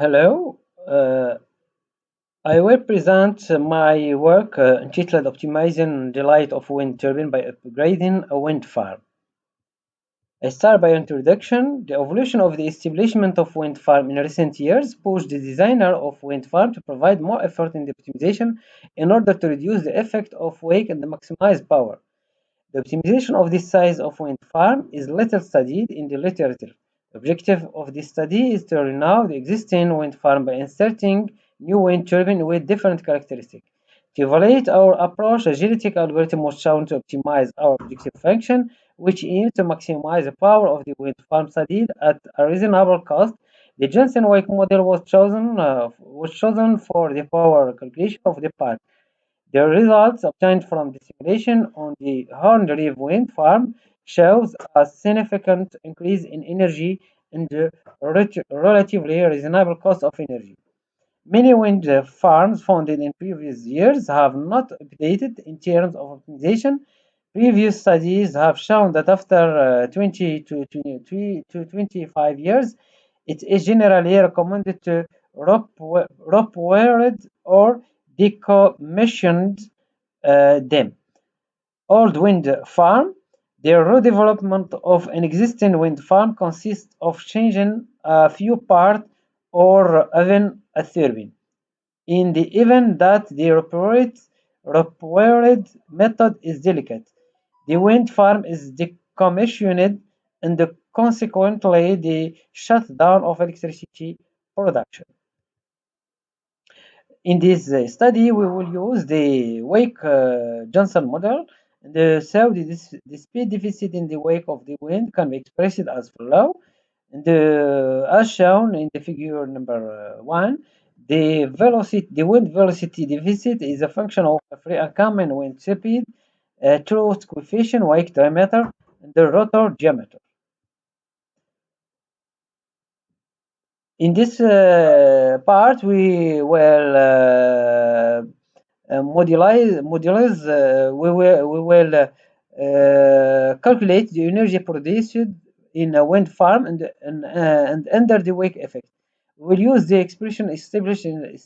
Hello, I will present my work entitled Optimizing the Light of Wind Turbine by Upgrading a Wind Farm. I start by introduction. The evolution of the establishment of wind farm in recent years pushed the designer of wind farm to provide more effort in the optimization in order to reduce the effect of wake and maximize power. The optimization of this size of wind farm is little studied in the literature. The objective of this study is to renew the existing wind farm by inserting new wind turbine with different characteristics. To evaluate our approach, a genetic algorithm was shown to optimize our objective function, which aims to maximize the power of the wind farm studied at a reasonable cost. The Jensen-Wake model was chosen for the power calculation of the park. The results obtained from the simulation on the Horn Reef wind farm shows a significant increase in energy and the relatively reasonable cost of energy. Many wind farms founded in previous years have not updated in terms of optimization. Previous studies have shown that after 20 to 23 to 25 years, it is generally recommended to repaired or decommissioned them. Old wind farm. The redevelopment of an existing wind farm consists of changing a few parts or even a turbine. In the event that the repaired method is delicate, the wind farm is decommissioned and consequently the shutdown of electricity production. In this study, we will use the Wake-Johnson model. The speed deficit in the wake of the wind can be expressed as follow. As shown in the figure number 1, the wind velocity deficit is a function of a free incoming wind speed, truth coefficient, wake diameter, and the rotor diameter. In this part, we will calculate the energy produced in a wind farm and under the wake effect. We'll use the expression established in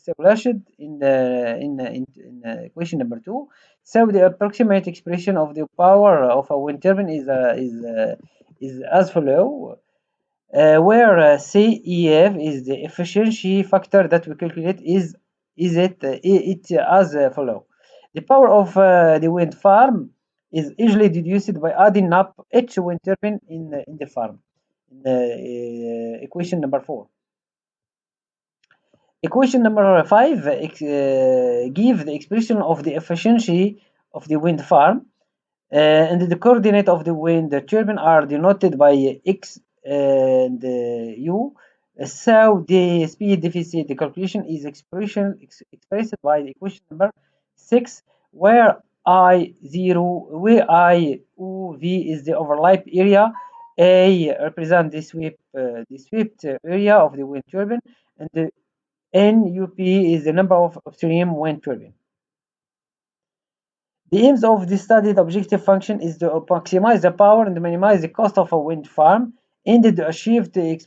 equation number 2. So the approximate expression of the power of a wind turbine is as follow, where CEF is the efficiency factor that we calculate it as follow. The power of the wind farm is easily deduced by adding up each wind turbine in the farm. In the equation number 4. Equation number 5 give the expression of the efficiency of the wind farm, and the coordinate of the wind turbine are denoted by x and u. So the speed deficit the calculation is expressed by the equation number 6, where I0 is the overlap area, A represents the swept area of the wind turbine, and the NUP is the number of upstream wind turbine. The aims of the studied objective function is to maximize the power and minimize the cost of a wind farm. Indeed, to achieve the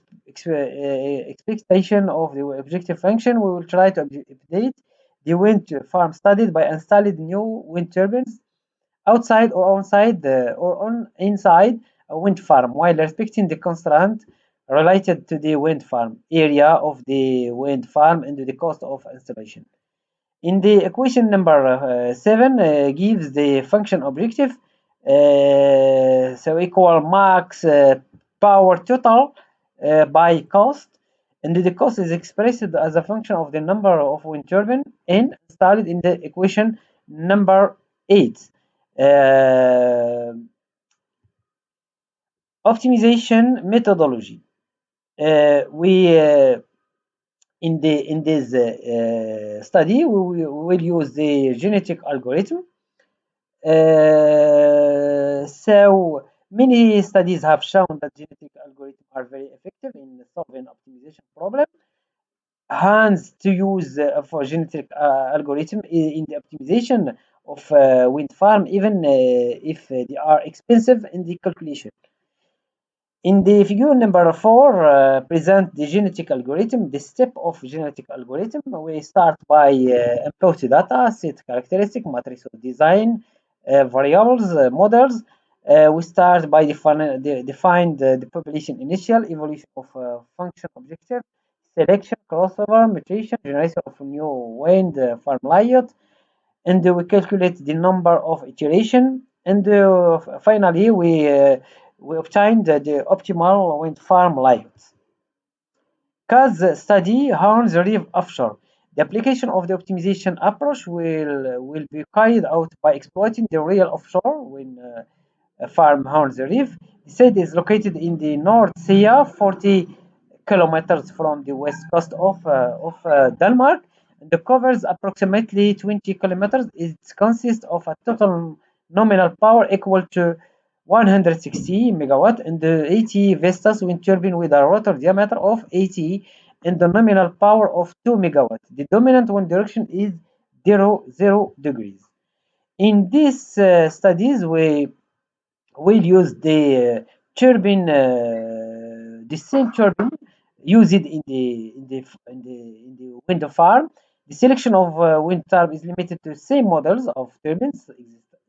expectation of the objective function, we will try to update the wind farm studied by installing new wind turbines outside or inside a wind farm, while respecting the constraint related to the wind farm area of the wind farm and the cost of installation. In the equation number 7 gives the function objective, so equal max power total by cost, and the cost is expressed as a function of the number of wind turbine n installed in the equation number 8. Optimization methodology. We in this study we will use the genetic algorithm. So many studies have shown that genetic algorithms are very effective in solving optimization problem. Hence, to use for genetic algorithm in the optimization of wind farm, even if they are expensive in the calculation. In the figure number 4, present the genetic algorithm. The step of genetic algorithm, we start by input data, set characteristic, matrix of design, variables, models. We start by define the population initial, evolution of function objective, selection, crossover, mutation, generation of new wind farm layout, and we calculate the number of iteration, and finally we obtain the optimal wind farm layout. Case study Horns Reef offshore. The application of the optimization approach will be carried out by exploiting the real offshore wind farm Horns Reef. The site is located in the North Sea, 40 kilometers from the west coast of Denmark, and it covers approximately 20 kilometers. It consists of a total nominal power equal to 160 megawatt and the 80 Vestas wind turbine with a rotor diameter of 80 and the nominal power of 2 megawatt. The dominant wind direction is 0 degrees. In these studies, we will use the turbine, the same turbine used in the wind farm. The selection of wind turbine is limited to same models of turbines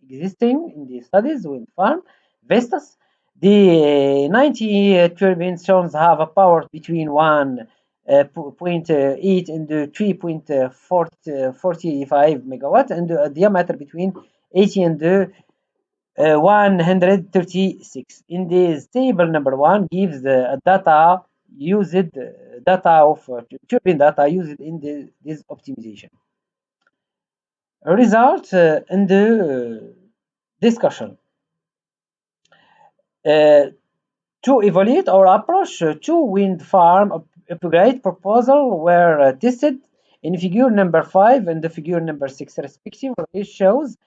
existing in the studies wind farm. Vestas. The 90 turbines shown have a power between 1.8 and 3.45 megawatt and a diameter between 80 and 136. In this table number 1 gives the data of turbine data used in this optimization. Result in the discussion. To evaluate our approach, two wind farm upgrade proposals were tested in figure number 5 and the figure number 6 respectively. It shows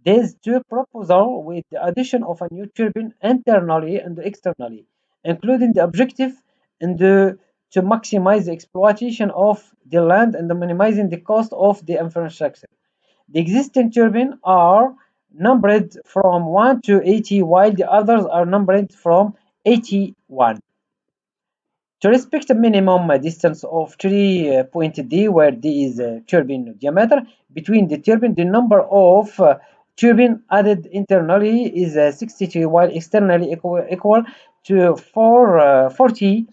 these two proposals with the addition of a new turbine internally and externally, including the objective and to maximize the exploitation of the land and minimizing the cost of the infrastructure. The existing turbines are numbered from 1 to 80 while the others are numbered from 81. To respect a minimum distance of 3 point D where D is turbine diameter between the turbine, the number of turbine added internally is 63 while externally equal to 40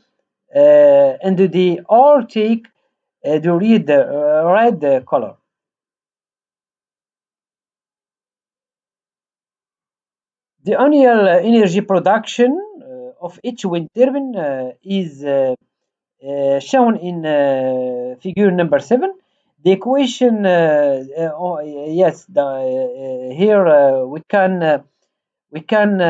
and they all take the red color. The annual energy production of each wind turbine is shown in figure number 7. The equation, yes, here we can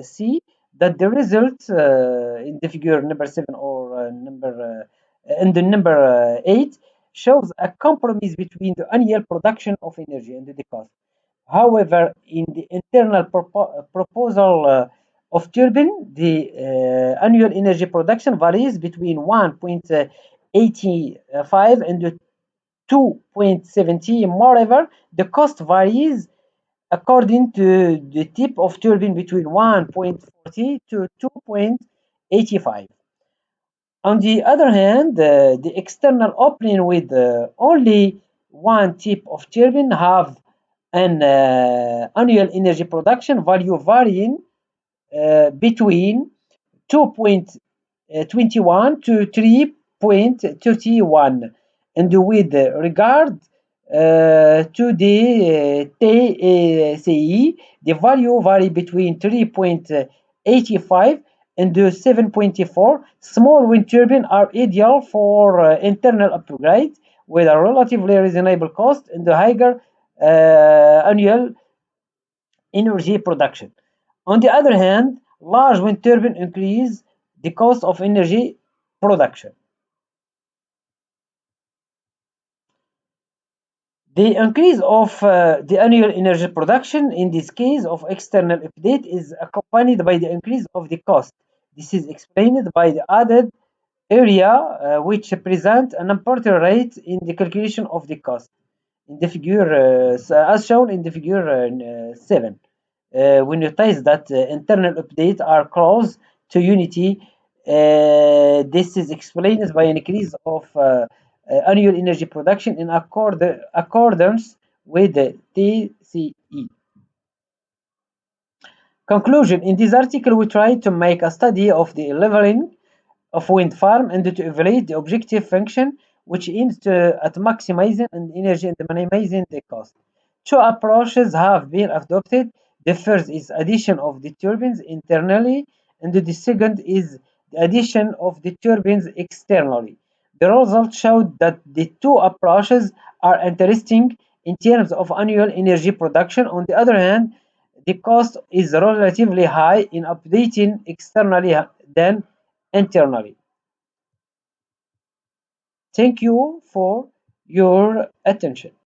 see that the result in the figure number 7 or in the number 8 shows a compromise between the annual production of energy and the cost. However, in the internal proposal of turbine, the annual energy production varies between 1.85 and 2.70. Moreover, the cost varies according to the type of turbine between 1.40 to 2.85. On the other hand, the external opening with only one type of turbine have an annual energy production value varying between 2.21 to 3.31, and with regard to the TCE, the value vary between 3.85 and 7.4. Small wind turbines are ideal for internal upgrade with a relatively reasonable cost and a higher annual energy production. On the other hand, large wind turbines increase the cost of energy production. The increase of the annual energy production in this case of external update is accompanied by the increase of the cost. This is explained by the added area which present an important rate in the calculation of the cost. In the figure, as shown in the figure 7. We notice that internal updates are close to unity. This is explained by an increase of annual energy production in accordance with the TCE. Conclusion: in this article, we try to make a study of the leveling of wind farm and to evaluate the objective function, which aims at maximizing energy and minimizing the cost. Two approaches have been adopted. The first is addition of the turbines internally, and the second is the addition of the turbines externally. The results showed that the two approaches are interesting in terms of annual energy production. On the other hand, the cost is relatively high in updating externally than internally. Thank you for your attention.